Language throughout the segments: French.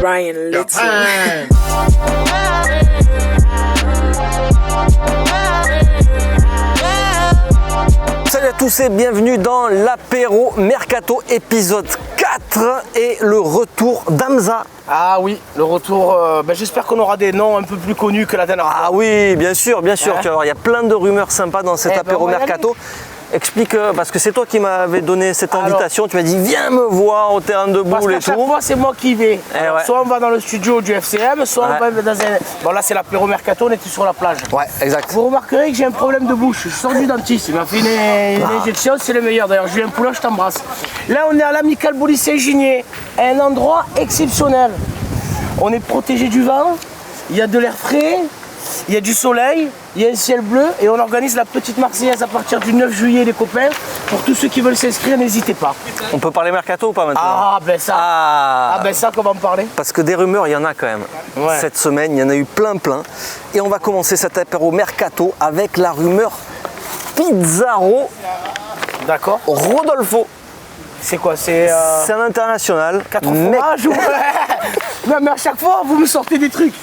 Ryan Little. Salut à tous et bienvenue dans l'apéro Mercato épisode 4 et le retour d'Hamza. Ah oui, le retour, j'espère qu'on aura des noms un peu plus connus que la dernière fois. Ah oui, bien sûr, tu vas voir, il y a plein de rumeurs sympas dans cet apéro Mercato. Explique, parce que c'est toi qui m'avais donné cette invitation, tu m'as dit viens me voir au terrain de boule et tout. Chaque fois c'est moi qui vais. Soit on va dans le studio du FCM, soit on va dans un... Bon là c'est l'apéro Mercato, on était sur la plage. Ouais, exact. Vous remarquerez que j'ai un problème de bouche, je sors du dentiste, il m'a fait une injection, c'est le meilleur d'ailleurs. Julien Poulin, je t'embrasse. Là on est à l'Amicale Boulay Saint-Ginier, un endroit exceptionnel. On est protégé du vent, il y a de l'air frais. Il y a du soleil, il y a un ciel bleu et on organise la petite Marseillaise à partir du 9 juillet les copains. Pour tous ceux qui veulent s'inscrire, n'hésitez pas. On peut parler Mercato ou pas maintenant? Ça qu'on va en parler. Parce que des rumeurs, il y en a quand même. Ouais. Cette semaine, il y en a eu plein. Et on va commencer cet apéro Mercato avec la rumeur Pizarro. D'accord. Rodolfo. C'est quoi? C'est un international. 4 fromages ou... Non mais à chaque fois, vous me sortez des trucs.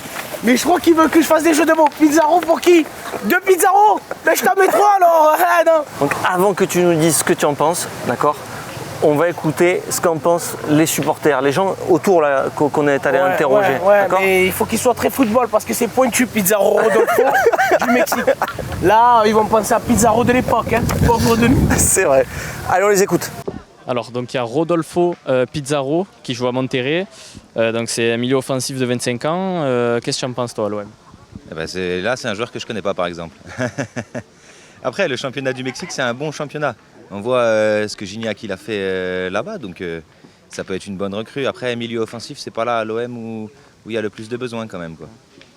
Mais je crois qu'il veut que je fasse des jeux de mots. Pizarro pour qui? 2 Pizarro? Mais je t'en mets 3 alors. Non. Donc avant que tu nous dises ce que tu en penses, d'accord, on va écouter ce qu'en pensent les supporters, les gens autour là qu'on est allé interroger. Ouais, mais il faut qu'ils soient très football parce que c'est pointu Pizarro Rodolfo du Mexique. Là, ils vont penser à Pizarro de l'époque, hein. Pauvre de nous. C'est vrai. Allez, on les écoute. Alors, donc il y a Rodolfo Pizarro qui joue à Monterrey. Donc c'est un milieu offensif de 25 ans. Qu'est-ce que tu en penses toi à l'OM? C'est un joueur que je ne connais pas par exemple. Après, le championnat du Mexique, c'est un bon championnat. On voit ce que Gignac il a fait là-bas, donc ça peut être une bonne recrue. Après, un milieu offensif, c'est pas là à l'OM où il y a le plus de besoins quand même, quoi.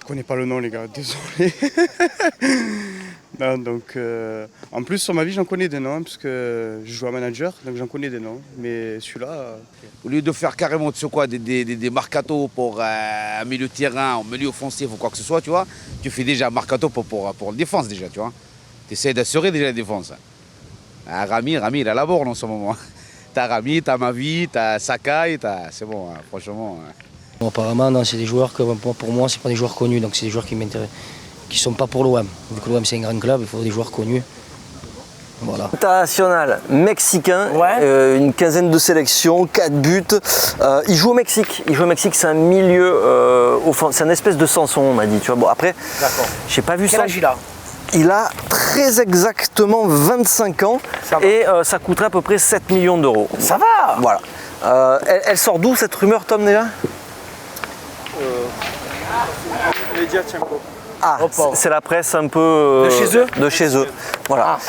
Je connais pas le nom les gars, désolé. Non, donc, en plus sur ma vie j'en connais des noms parce que je joue à manager, donc j'en connais des noms. Mais celui-là... Au lieu de faire carrément des mercato pour un milieu de terrain, un milieu offensif ou quoi que ce soit, tu vois, tu fais déjà un mercato pour la défense déjà, tu vois. Tu essaies d'assurer déjà la défense. Rami il a la borne en ce moment. T'as Rami, t'as Mavi, t'as Sakai, c'est bon, hein, franchement. Bon, apparemment, non, c'est des joueurs que pour moi, c'est pas des joueurs connus, donc c'est des joueurs qui m'intéressent, qui sont pas pour l'OM. Vu que l'OM c'est un grand club, il faut des joueurs connus. Voilà. International mexicain, une quinzaine de sélections, 4 buts. Il joue au Mexique. C'est un milieu, c'est un espèce de Samson, on m'a dit. Tu vois. Bon après, j'ai pas vu ça. Quel âge il a? Il a très exactement 25 ans et ça coûterait à peu près 7 millions d'euros. Ça va. Voilà. Elle sort d'où cette rumeur, Tom, déjà? C'est la presse un peu de chez eux. Voilà,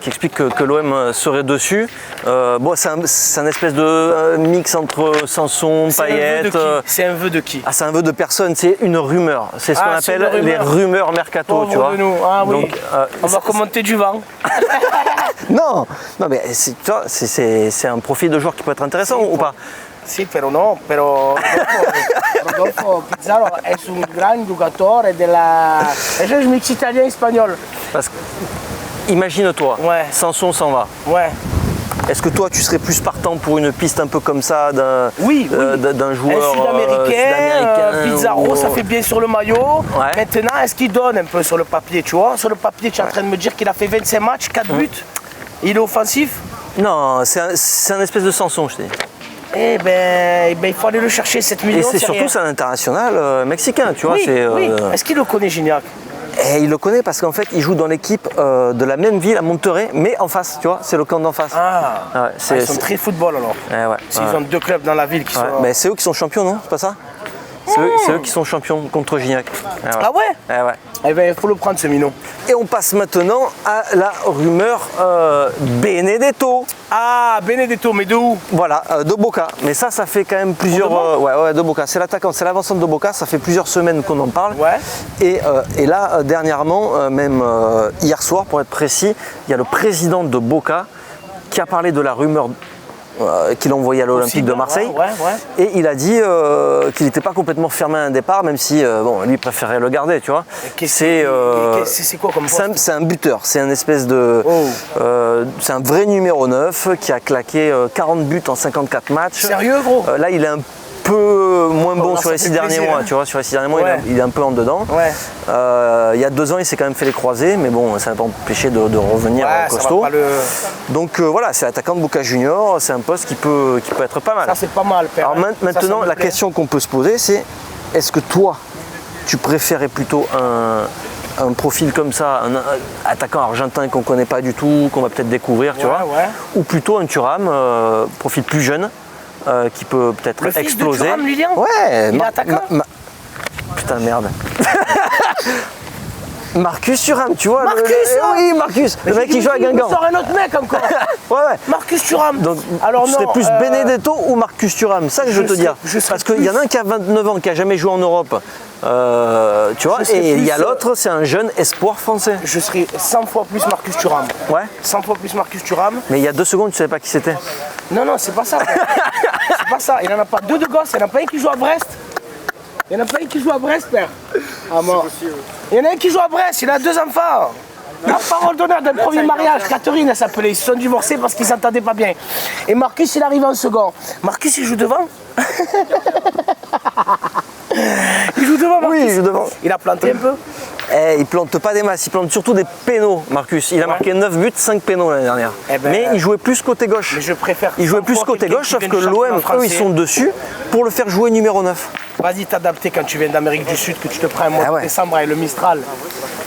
qui explique que l'OM serait dessus. C'est un espèce de mix entre Sanson, Payet. C'est un vœu de qui? C'est un vœu de personne, c'est une rumeur. C'est ce qu'on appelle les rumeurs Mercato, tu vois. Donc, on va commenter du vent. Non, mais c'est un profil de joueur qui peut être intéressant ou pas? Sì, però Rodolfo Pizarro è un gran giocatore je mix italien et espagnol. Parce que, imagine-toi, Sanson s'en va. Ouais. Est-ce que toi tu serais plus partant pour une piste un peu comme ça d'un joueur sud-américain? Pizarro, ça fait bien sur le maillot. Maintenant, est-ce qu'il donne un peu sur le papier, tu vois? Sur le papier, tu es en train de me dire qu'il a fait 25 matchs, 4 buts. Il est offensif? Non, c'est un espèce de Sanson, je te dis. Il faut aller le chercher, 7 millions. Et c'est surtout c'est un international mexicain, tu vois. Est-ce qu'il le connaît, Gignac? Il le connaît parce qu'en fait, il joue dans l'équipe de la même ville à Monterrey, mais en face, tu vois, c'est le camp d'en face. Ils sont très football alors. Ils ont 2 clubs dans la ville qui sont... c'est eux qui sont champions, non? C'est pas ça? C'est eux qui sont champions contre Gignac. Ah ouais? Il faut le prendre ce minot. Et on passe maintenant à la rumeur Benedetto. Ah, Benedetto, mais de où? Voilà, de Boca. Mais ça fait quand même plusieurs... de Boca. C'est l'attaquant, c'est l'avancement de Boca. Ça fait plusieurs semaines qu'on en parle. Et là, dernièrement, même hier soir, pour être précis, il y a le président de Boca qui a parlé de la rumeur qu'il a envoyé à l'Olympique de Marseille. Et il a dit qu'il n'était pas complètement fermé à un départ, même si lui préférait le garder, tu vois. C'est quoi comme poste? C'est un buteur, c'est un espèce de... c'est un vrai numéro 9 qui a claqué 40 buts en 54 matchs. Sérieux, gros? Là, il est un peu moins bon là, sur les ça 6 fait derniers plaisir, mois, hein. tu vois, sur les 6 derniers mois Ouais. il est un peu en dedans. Ouais. Il y a 2 ans il s'est quand même fait les croisés, mais bon ça n'a pas empêché de revenir Ouais, ça costaud. va pas le... Donc voilà, c'est l'attaquant de Boca Juniors, c'est un poste qui peut être pas mal. Ça, c'est pas mal, père. Alors hein. maintenant, Ça me la plaît. question qu'on peut se poser, c'est est-ce que toi, tu préférais plutôt un profil comme ça, un attaquant argentin qu'on connaît pas du tout, qu'on va peut-être découvrir, tu Ouais, vois, ouais. ou plutôt un Thuram, profil plus jeune, qui peut peut-être Le fils de exploser. Thuram, Lilian Ouais, Il est attaquant putain, merde. Marcus Thuram, tu vois. Marcus, hein. Oui, Marcus, le mec qui joue à Guingamp. sort un autre mec encore. Ouais, ouais. Marcus Thuram. Donc, Alors tu non, serais plus Benedetto ou Marcus Thuram, ça que je veux te dire. Parce qu'il y en a un qui a 29 ans, qui a jamais joué en Europe, tu vois, serais et il y a plus, l'autre, c'est un jeune espoir français. Je serais 100 fois plus Marcus Thuram. Ouais. 100 fois plus Marcus Thuram. Mais il y a 2 secondes, tu savais pas qui c'était. Non, c'est pas ça. C'est pas ça. Il en a pas 2 de gosses. Il y en a pas un qui joue à Brest. Il y en a pas un qui joue à Brest, père. Ah, mort. Il y en a un qui joue à Brest. Il a 2 enfants. La parole d'honneur d'un premier mariage. Catherine, elle s'appelait. Ils se sont divorcés parce qu'ils s'entendaient pas bien. Et Marcus, il arrive en second. Marcus, il joue devant. Il joue devant, Marcus. Oui, il joue devant. Il a planté un peu. Il plante pas des masses, il plante surtout des pénaux, Marcus. Il a marqué 9 buts, 5 pénaux l'année dernière. Eh ben, mais il jouait plus côté gauche. Mais je préfère. Il jouait 100 plus fois côté quelqu'un gauche, qui sauf vient que du championnat l'OM, eux, français. ils sont dessus pour le faire jouer numéro 9. Vas-y t'adapter quand tu viens d'Amérique du Sud, que tu te prends un mois Ah ouais. de décembre avec le Mistral,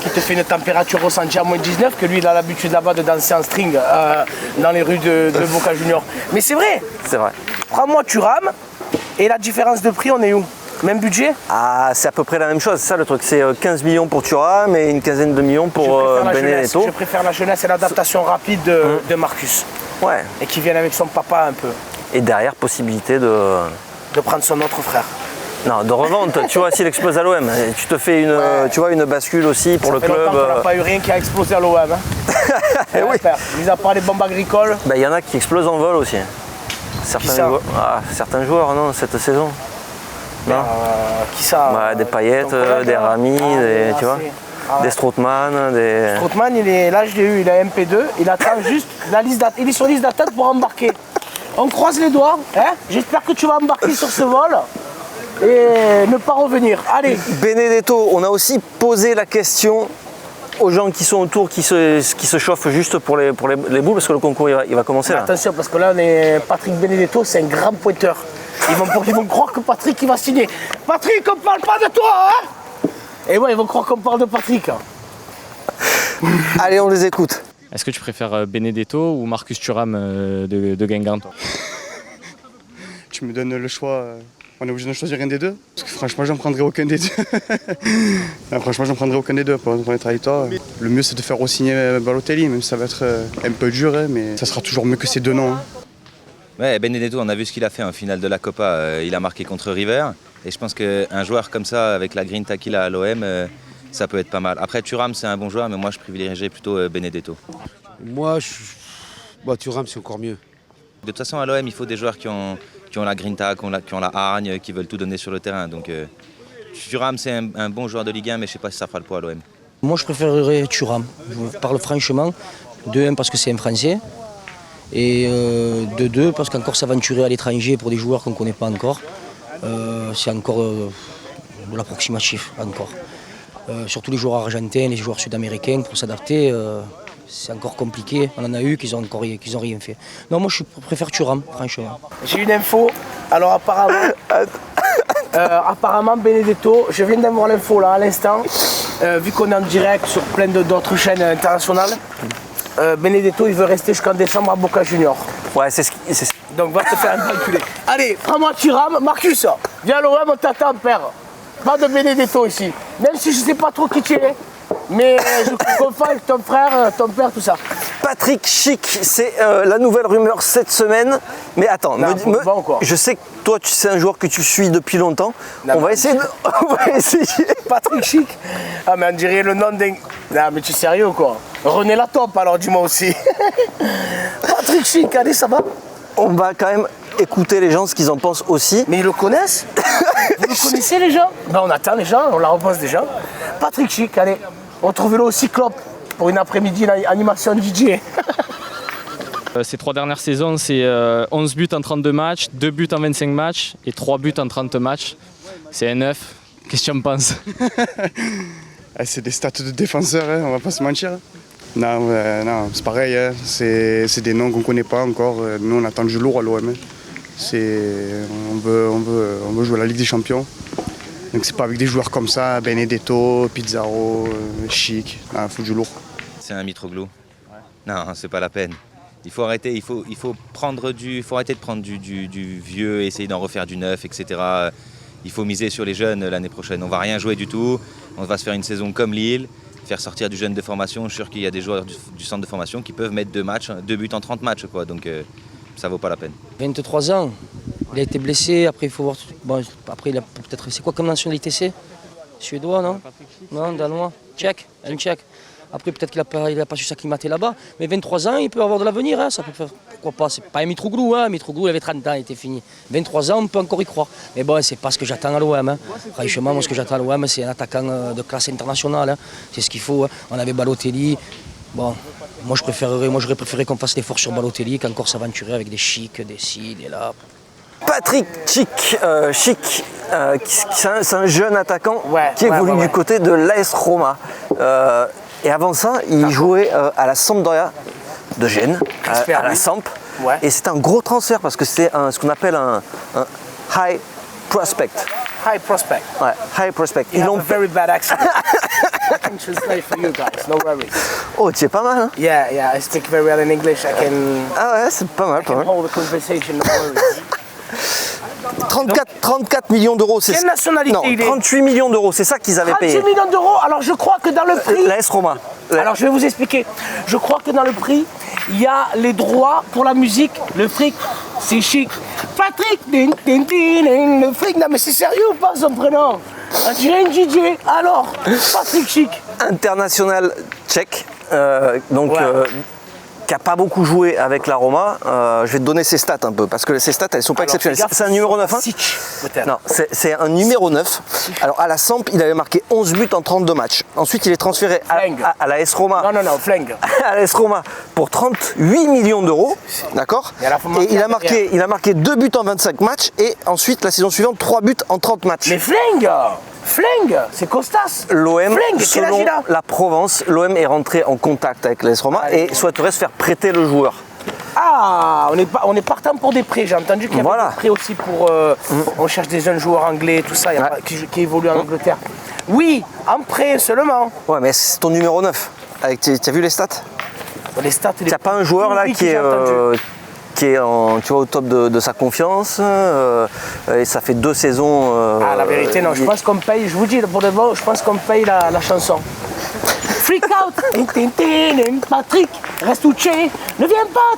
qui te fait une température ressentie à moins 19, que lui il a l'habitude là-bas de danser en string dans les rues de Boca Juniors. Mais c'est vrai, C'est vrai. prends-moi Thuram, et la différence de prix on est où? Même budget? Ah, c'est à peu près la même chose, c'est ça le truc. C'est 15 millions pour Thuram et une quinzaine de millions pour Benedetto. Je préfère la jeunesse et l'adaptation rapide de Marcus. Ouais. Et qui vienne avec son papa un peu, Et derrière, possibilité de prendre son autre frère. Non, de revente, tu vois, s'il explose à l'OM, tu te fais une, tu vois, une bascule aussi pour le Ça fait club. longtemps qu'on n'a pas eu rien qui a explosé à l'OM. Hein. Eh oui. Mis à part les bombes agricoles. Bah, y en a qui explosent en vol aussi. ça Certains joueurs, non, cette saison. Non. Qui ça Bah, des Payet, ton collègue, des là Rami, tu vois, des Strootman, des... Strootman, là je l'ai eu, il a MP2, il attend juste la liste d'attente, il est sur liste d'attente pour embarquer. On croise les doigts, hein. J'espère que tu vas embarquer sur ce vol et ne pas revenir. Allez. Benedetto, on a aussi posé la question aux gens qui sont autour, qui se chauffent juste pour les boules, parce que le concours il va commencer là. Attention, parce que là, Patrick Benedetto, c'est un grand pointeur. Ils vont croire que Patrick il va signer. Patrick, on parle pas de toi, hein. Et ouais, ils vont croire qu'on parle de Patrick. Allez, on les écoute. Est-ce que tu préfères Benedetto ou Marcus Thuram de Guingamp, toi? Tu me donnes le choix, on est obligé de choisir un des deux. Parce que franchement, j'en prendrai aucun des deux. Non, franchement, j'en prendrai aucun des deux pour être avec toi. Le mieux, c'est de faire re-signer Balotelli, même si ça va être un peu dur, hein, mais ça sera toujours mieux que ces deux noms. Hein. Ouais, Benedetto, on a vu ce qu'il a fait en finale de la Copa. Il a marqué contre River. Et je pense qu'un joueur comme ça, avec la grinta qu'il a à l'OM, ça peut être pas mal. Après, Thuram, c'est un bon joueur, mais moi, je privilégierais plutôt Benedetto. Moi, Thuram, c'est encore mieux. De toute façon, à l'OM, il faut des joueurs qui ont la grinta, qui ont la hargne, qui veulent tout donner sur le terrain. Donc, Thuram, c'est un bon joueur de Ligue 1, mais je ne sais pas si ça fera le poids à l'OM. Moi, je préférerais Thuram. Je parle franchement. De 1 parce que c'est un Français. Et de 2 parce qu'encore s'aventurer à l'étranger pour des joueurs qu'on ne connaît pas encore, c'est encore de l'approximatif encore. Surtout les joueurs argentins, les joueurs sud-américains, pour s'adapter, c'est encore compliqué. On en a eu qu'ils ont rien fait. Non, moi je préfère Thuram, franchement. J'ai une info. Alors apparemment Benedetto, je viens d'avoir l'info là à l'instant, vu qu'on est en direct sur plein d'autres chaînes internationales, Benedetto il veut rester jusqu'en décembre à Boca Juniors. Ouais, c'est ce qui... Donc va te faire un enculé. Allez, prends-moi Thuram, Marcus, viens à l'OM, on t'attend père. Pas de Benedetto ici. Même si je sais pas trop qui tu es. Mais je confonds avec ton frère, ton père, tout ça. Patrick Schick, c'est la nouvelle rumeur cette semaine. Mais attends, Non, bon, quoi. je sais que toi, c'est un joueur que tu suis depuis longtemps. Non, on va essayer de... on va essayer. Patrick Schick. Ah mais on dirait le nom d'un... Non mais tu es sérieux quoi. René Latop alors dis-moi aussi. Patrick Schick, allez ça va. On va quand même écouter les gens ce qu'ils en pensent aussi. Mais ils le connaissent. Vous le connaissez les gens? Ben on attend les gens, on la repense déjà. Patrick Schick, allez. On trouve-le au Cyclope pour une après-midi animation DJ. Ces 3 dernières saisons, c'est 11 buts en 32 matchs, 2 buts en 25 matchs et 3 buts en 30 matchs. C'est un 9. Qu'est-ce que tu en penses? C'est des stats de défenseurs, hein, on va pas se mentir. Non, c'est pareil, hein. C'est des noms qu'on ne connaît pas encore. Nous, on attend le jeu lourd à l'OM. On veut jouer à la Ligue des Champions. Donc c'est pas avec des joueurs comme ça, Benedetto, Pizarro, Chic. Il faut du lourd. C'est un Mitroglou. Non, c'est pas la peine. Il faut arrêter, il faut arrêter de prendre du vieux, essayer d'en refaire du neuf, etc. Il faut miser sur les jeunes l'année prochaine. On va rien jouer du tout. On va se faire une saison comme Lille, faire sortir du jeune de formation. Je suis sûr qu'il y a des joueurs du centre de formation qui peuvent mettre 2 buts en 30 matchs, quoi. Donc ça vaut pas la peine. 23 ans, il a été blessé, après il faut voir. Bon, après il a peut-être. C'est quoi comme nationalité c'est? Suédois, non? Non, danois. Tchèque, un tchèque. Après peut-être qu'il n'a pas su s'acclimater là-bas. Mais 23 ans, il peut avoir de l'avenir, hein, ça peut faire. Pourquoi pas? C'est pas un Mitroglou, hein. Mitroglou il avait 30 ans, il était fini. 23 ans, on peut encore y croire. Mais bon, c'est pas ce que j'attends à l'OM. Hein. Franchement, moi ce que j'attends à l'OM, c'est un attaquant de classe internationale. Hein. C'est ce qu'il faut. Hein. On avait Balotelli. Bon, moi j'aurais préféré qu'on fasse l'effort sur Balotelli qu'encore s'aventurer avec des Chic, des ci, des là. Patrick Chic, c'est un jeune attaquant qui évolue du côté de l'AS Roma. Et avant ça, il jouait à la Sampdoria de Gênes, à la Samp. Ouais. Et c'est un gros transfert parce que c'est ce qu'on appelle un high prospect. High prospect. Ouais, high prospect. You have a very bad accent. I can translate for you guys, no worries. Oh, tu es pas mal, hein? Yeah, I speak very well in English. Ah ouais, c'est pas mal, I can hold a conversation, no worries. 34 millions d'euros, c'est quelle nationalité non, 38 millions d'euros, c'est ça qu'ils avaient payé. 38 millions d'euros, alors je crois que dans le prix... L'AS Roma. Alors je vais vous expliquer. Je crois que dans le prix, il y a les droits pour la musique, le fric, c'est Chic. Patrick, le fric, non mais c'est sérieux ou pas son prénom? On dirait une DJ, alors, Patrick Chic. International tchèque, qui n'a pas beaucoup joué avec la Roma. Je vais te donner ses stats un peu, parce que ses stats, elles ne sont pas exceptionnelles. C'est un numéro 9, hein? Non, c'est un numéro 9. Alors à la Samp, il avait marqué 11 buts en 32 matchs. Ensuite, il est transféré à la AS Roma. Non, flingue. À la AS Roma pour 38 millions d'euros, d'accord? Et il a marqué 2 buts en 25 matchs, et ensuite, la saison suivante, 3 buts en 30 matchs. Mais flingue, c'est Costas. L'OM, selon la Provence, l'OM est rentré en contact avec l'AS Roma et souhaiterait se faire prêter le joueur. Ah, on est partant pour des prêts. J'ai entendu qu'il y avait des prêts aussi pour... On cherche des jeunes joueurs anglais, tout ça, qui évoluent en Angleterre. Oui, en prêt seulement. Ouais, mais c'est ton numéro 9. Tu as vu les stats? Les stats, il n'y a pas un joueur là qui est au top de sa confiance, et ça fait 2 saisons. La vérité, non, je pense qu'on paye, je vous dis pour de bon, je pense qu'on paye la chanson. Freak out, Patrick, reste touché, ne viens pas,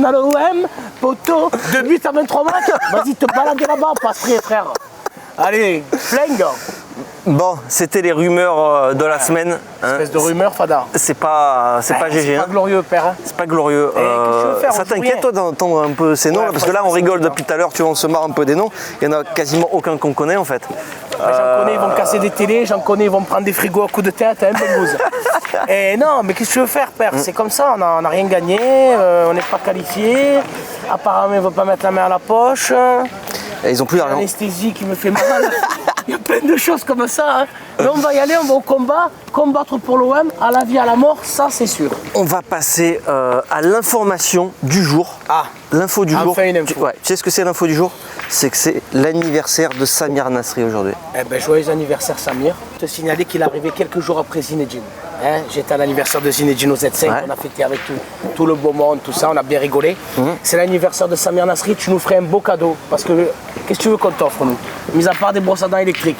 à l'OM, poteau, 2 buts à 23 matchs, vas-y te balader là-bas, passe frère. Allez, flingue. Bon, c'était les rumeurs de la semaine. Espèce de rumeur, Fada. C'est pas GG. C'est pas glorieux, père. Hein. C'est pas glorieux. Ça t'inquiète, toi, d'entendre un peu ces noms? Parce que là, on rigole depuis tout à l'heure, tu vois, on se marre un peu des noms. Il n'y en a quasiment aucun qu'on connaît, en fait. J'en connais, ils vont me casser des télés, j'en connais, ils vont me prendre des frigos à coups de tête, hein, Bengouze. Et non, mais qu'est-ce que tu veux faire, père? C'est comme ça, on n'a rien gagné, on n'est pas qualifié. Apparemment, ils ne veulent pas mettre la main à la poche. Et ils ont plus d'argent. L'anesthésie qui me fait mal. Il y a plein de choses comme ça. Hein. Mais on va y aller, on va au combat, combattre pour l'OM, à la vie, à la mort, ça c'est sûr. On va passer à l'information du jour. Ah, l'info du jour. Une info. Tu sais ce que c'est l'info du jour? C'est que c'est l'anniversaire de Samir Nasri aujourd'hui. Eh ben, joyeux anniversaire Samir. Je te signaler qu'il est arrivé quelques jours après Zinedine. Hein, j'étais à l'anniversaire de Zinedine au Z5, on a fêté avec tout le beau monde, tout ça, on a bien rigolé. C'est l'anniversaire de Samir Nasri, tu nous ferais un beau cadeau. Parce que, qu'est-ce que tu veux qu'on t'offre, nous? Mis à part des brosses à dents électriques.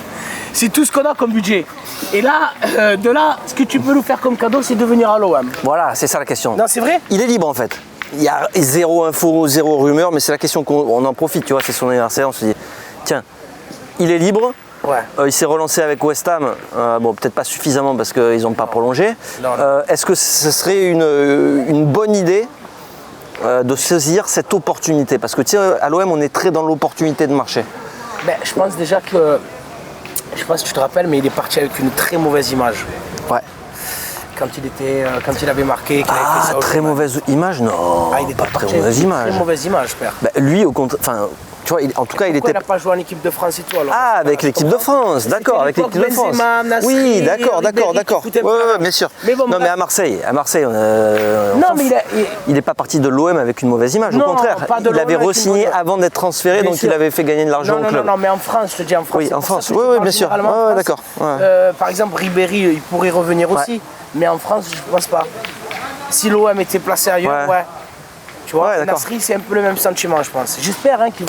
C'est tout ce qu'on a comme budget. Et là, de là, ce que tu peux nous faire comme cadeau, c'est de venir à l'OM. Voilà, c'est ça la question. Non, c'est vrai? Il est libre en fait. Il y a zéro info, zéro rumeur, mais c'est la question qu'on en profite, tu vois, c'est son anniversaire, on se dit, tiens, il est libre. Ouais. Il s'est relancé avec West Ham, bon peut-être pas suffisamment parce qu'ils n'ont pas prolongé. Est-ce que ce serait une bonne idée de saisir cette opportunité? Parce que tu sais, à l'OM on est très dans l'opportunité de marché. Ben, je pense déjà que, je sais pas si tu te rappelles, mais il est parti avec une très mauvaise image. Ouais. quand il avait marqué, qu'il avait fait ça. Très mauvaise image, non. Il était pas très parti, mauvaise image. Très mauvaise image, père. Bah, lui, au contraire, enfin, tu vois, en tout cas, il Pourquoi était. il n'a pas joué en équipe de France et tout alors? Ah, avec l'équipe de France, d'accord, avec l'équipe de France. Benzema, Nasri, Oui, d'accord. Ribéry, Ouais, bien sûr. Mais bon, non, mais à Marseille, on s'en mais fout. Il n'est pas parti de l'OM avec une mauvaise image. Non, Au contraire, pas de il avait l'OM avec re-signé une mauvaise- avant d'être transféré, Bien donc sûr. il avait fait gagner de l'argent au club. Non, mais en France, je te dis en France. Oui, c'est en pour ça France. que je Oui, parle bien sûr. généralement en Ouais, France. d'accord. Ouais. Par exemple, Ribéry, il pourrait revenir aussi, mais en France, je ne pense pas. Si l'OM était placé ailleurs, ouais. Tu vois, Ouais, d'accord. Nasri, c'est un peu le même sentiment, je pense. J'espère qu'il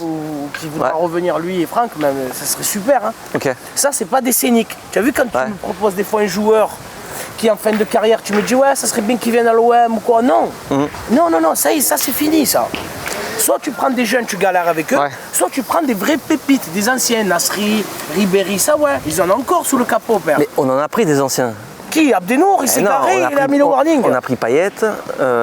voudra revenir, lui et Franck, même, ça serait super. Hein. Ok. Ça, c'est pas des scéniques. Tu as vu quand tu me proposes des fois un joueur qui est en fin de carrière, tu me dis, ouais, ça serait bien qu'il vienne à l'OM ou quoi. Non. Non, ça c'est fini, ça. Soit tu prends des jeunes, tu galères avec eux, soit tu prends des vraies pépites, des anciens, Nasri, Ribéry, ça ouais, ils en ont encore sous le capot, père. Mais on en a pris des anciens. Qui? Abdenour, il s'est garé, il a mis le warning. On a pris Payet,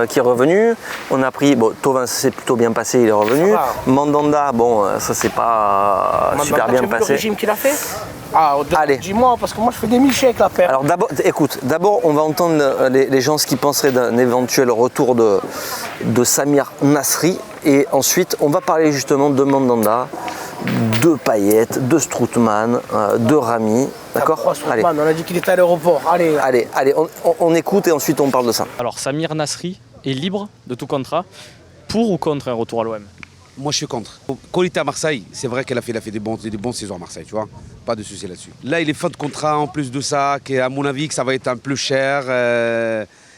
qui est revenu. On a pris, bon, Thauvin, ça s'est plutôt bien passé, il est revenu. Mandanda, bon, ça s'est pas super bien passé. Le régime qu'il a fait? Allez. Dis-moi, parce que moi je fais des milkshakes là, père. Alors d'abord, on va entendre les gens ce qu'ils penseraient d'un éventuel retour de Samir Nasri. Et ensuite, on va parler justement de Mandanda, de Payet, de Strootman, de Rami. D'accord? Allez. On a dit qu'il était à l'aéroport. Allez, on écoute et ensuite on parle de ça. Alors Samir Nasri est libre de tout contrat, pour ou contre un retour à l'OM? Moi, je suis contre. Quand il était à Marseille, c'est vrai qu'elle a fait des bons saisons à Marseille, tu vois. Pas de souci là-dessus. Là, il est fin de contrat en plus de ça, à mon avis, que ça va être un peu cher.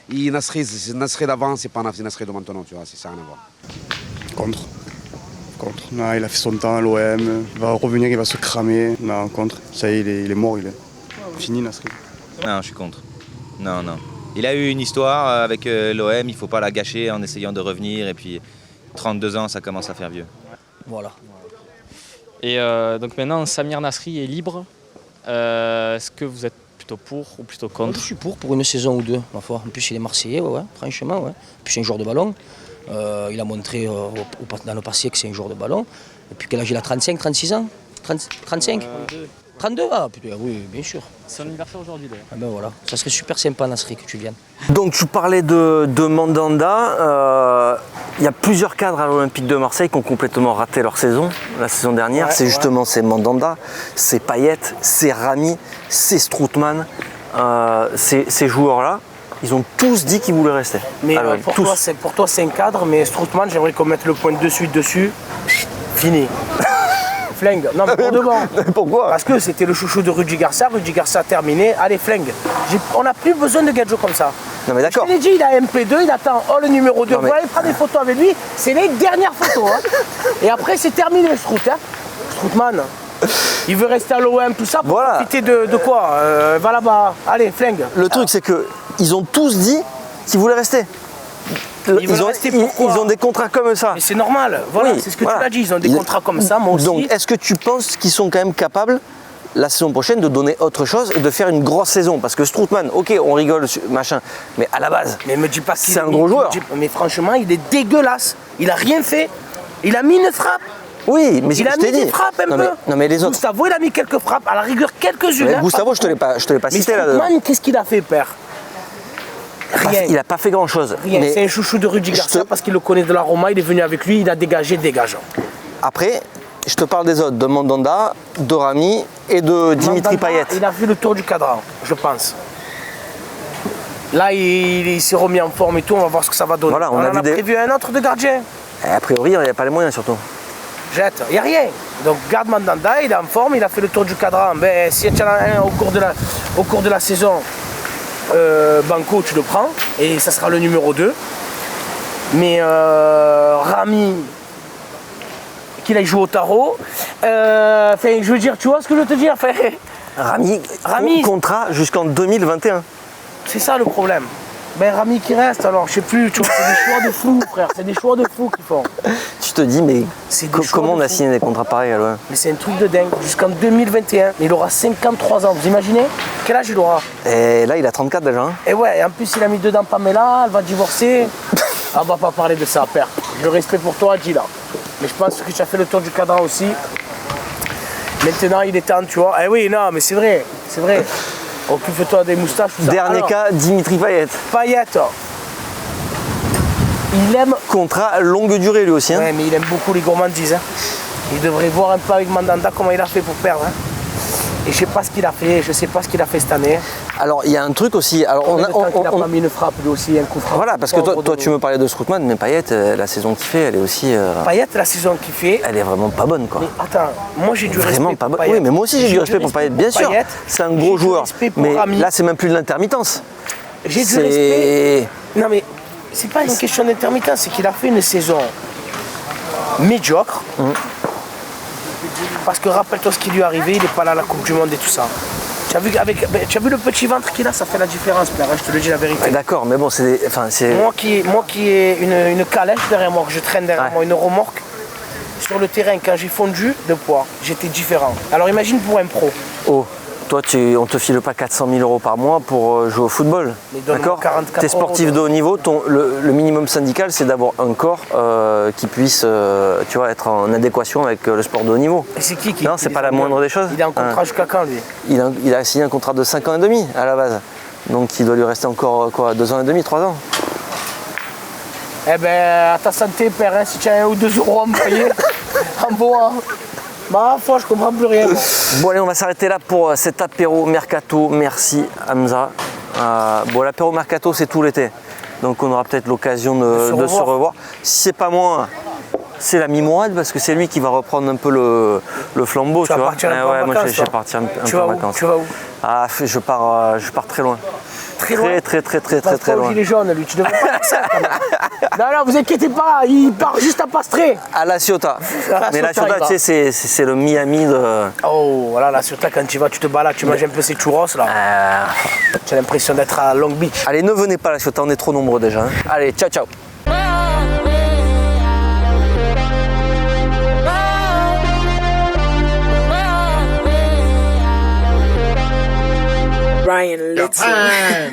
Nasri d'avant, c'est pas Nasri de maintenant, tu vois, ça n'a rien à voir. Contre. Non, il a fait son temps à l'OM, il va revenir, il va se cramer. Non, contre. Ça y est, il est mort, il est fini, Nasri. Non, je suis contre. Non. Il a eu une histoire avec l'OM, il ne faut pas la gâcher en essayant de revenir. Et puis 32 ans, ça commence à faire vieux. Voilà. Et donc maintenant, Samir Nasri est libre. Est-ce que vous êtes plutôt pour ou plutôt contre? Je suis pour une saison ou deux, ma foi. En plus, il est Marseillais, franchement. Ouais. En plus, c'est un joueur de ballon. Il a montré dans le passé que c'est un joueur de ballon. Et puis quel âge il a? 35, 36 ans 35 32. Ah putain, oui, bien sûr. C'est son anniversaire aujourd'hui d'ailleurs. Ah ben voilà, ça serait super sympa Nasri que tu viennes. Donc tu parlais de Mandanda. Il y a plusieurs cadres à l'Olympique de Marseille qui ont complètement raté leur saison la saison dernière. C'est Mandanda, c'est Payet, c'est Rami, c'est Strootman. Ces joueurs-là, ils ont tous dit qu'ils voulaient rester. Mais pour toi, c'est un cadre, mais Strootman, j'aimerais qu'on mette le point de suite dessus. Fini. Flingue. Non, mais pour de bon. Pourquoi? Parce que c'était le chouchou de Rudy Garcia. Rudy Garcia terminé. Allez, flingue. On n'a plus besoin de gadgets comme ça. Non, mais d'accord. Je te l'ai dit, il a MP2, il attend le numéro 2. Vous allez prendre des photos avec lui. C'est les dernières photos. Hein. Et après, c'est terminé le Strootman. Il veut rester à l'OM, tout ça, pour profiter de quoi? Va là-bas. Allez, flingue. Le truc, c'est qu'ils ont tous dit qu'ils voulaient rester. Ils ont des contrats comme ça. Mais c'est normal, voilà, c'est ce que tu l'as dit, ils ont des contrats comme ça, moi aussi. Donc est-ce que tu penses qu'ils sont quand même capables la saison prochaine de donner autre chose et de faire une grosse saison? Parce que Strootman, ok, on rigole, machin, mais à la base, mais me dis pas c'est un gros joueur. Mais franchement, il est dégueulasse, il a rien fait, il a mis une frappe. Oui, mais il a mis des frappes un peu. Non mais les autres. Gustavo, il a mis quelques frappes, à la rigueur quelques-unes. Mais Gustavo, je te l'ai pas cité là. Strootman, qu'est-ce qu'il a fait, père? Rien. Il n'a pas fait grand-chose. C'est un chouchou de Rudy Garcia parce qu'il le connaît de la Roma, il est venu avec lui, il a dégagé, dégageant. Après, je te parle des autres, de Mandanda, de Rami et de Dimitri Payet. Il a fait le tour du cadran, je pense. Là, il s'est remis en forme et tout, on va voir ce que ça va donner. Voilà, on a prévu un autre de gardien. Et a priori, il n'y a pas les moyens surtout. Jette, il n'y a rien. Donc garde Mandanda, il est en forme, il a fait le tour du cadran. Ben, si tu en as un au cours de la saison, Banco, tu le prends et ça sera le numéro 2. Mais Rami, qu'il aille jouer au tarot. Je veux dire, tu vois ce que je veux te dire? Rami, contrat jusqu'en 2021. C'est ça le problème. Ben Rami qui reste alors, je sais plus, tu vois, c'est des choix de fous, frère, c'est des choix de fous qu'ils font. Tu te dis, mais comment on a signé des contrats pareils à l'OM? Mais c'est un truc de dingue, jusqu'en 2021, il aura 53 ans, vous imaginez? Quel âge il aura? Et là, il a 34 déjà. Hein. Et ouais, et en plus il a mis dedans Pamela, elle va divorcer. On va pas parler de ça, père. Le respect pour toi, dis là. Mais je pense que tu as fait le tour du cadran aussi. Maintenant, il est temps, tu vois. Eh oui, non, mais c'est vrai, c'est vrai. Occupe-toi des moustaches. Tout ça. Dernier Alors, cas, Dimitri Payet. Payet, il aime. Contrat longue durée lui aussi. Hein. Ouais, mais il aime beaucoup les gourmandises. Hein. Il devrait voir un peu avec Mandanda comment il a fait pour perdre. Hein. Et je sais pas ce qu'il a fait, je sais pas ce qu'il a fait cette année. Alors il y a un truc aussi. Alors il a pas mis une frappe lui aussi, un coup franc. Voilà, parce que toi tu me parlais de Strootman, mais Payet, la saison qu'il fait, elle est aussi. Payet, la saison qu'il fait. Elle est vraiment pas bonne quoi. Mais attends, moi j'ai du vraiment respect pas pour bonne. Payet. Oui, mais moi aussi j'ai du respect pour Payet, bien sûr. C'est un gros joueur. Mais là c'est même plus de l'intermittence. J'ai du respect. Non mais c'est pas une question d'intermittence, c'est qu'il a fait une saison médiocre. Parce que rappelle-toi ce qui lui est arrivé, il n'est pas là à la Coupe du Monde et tout ça. Tu as vu le petit ventre qu'il a, ça fait la différence, Pierre, je te le dis la vérité. Ouais, d'accord, mais bon, c'est. Moi qui ai une calèche derrière moi, que je traîne derrière moi, une remorque, sur le terrain, quand j'ai fondu de poids, j'étais différent. Alors imagine pour un pro. Oh, toi, on te file pas 400 000 € par mois pour jouer au football. D'accord. Tu es sportif de haut niveau, le minimum syndical, c'est d'avoir un corps qui puisse tu vois, être en adéquation avec le sport de haut niveau. Et c'est qui Non, c'est pas la moindre des choses. Il a un contrat jusqu'à quand, lui? Il a signé un contrat de 5 ans et demi à la base. Donc il doit lui rester encore quoi, 2 ans et demi, 3 ans. Eh ben, à ta santé, père, hein, si tu as 1 ou 2 euros à me payer, en bon, hein. Bah, foi, je comprends plus rien. Bon, allez, on va s'arrêter là pour cet apéro mercato. Merci, Hamza. Bon, l'apéro mercato, c'est tout l'été. Donc, on aura peut-être l'occasion de se revoir. Si c'est pas moi, c'est l'ami Mourad, parce que c'est lui qui va reprendre un peu le flambeau. Tu vas partir un peu en moi, vacances, je vais partir un peu en vacances. Tu vas où? Ah, je pars très loin. Très loin. Très loin. Il est jaune, lui, tu devrais pas faire ça. Non, vous inquiétez pas, il part juste à Pastré. À La Ciotat. Mais La Ciotat, tu sais, c'est le Miami de. Oh, voilà, La Ciotat, quand tu vas, tu te balades, tu manges un peu ces churros là. Tu as l'impression d'être à Long Beach. Allez, ne venez pas à La Ciotat, on est trop nombreux déjà. Hein. Allez, ciao, ciao. Ryan Little.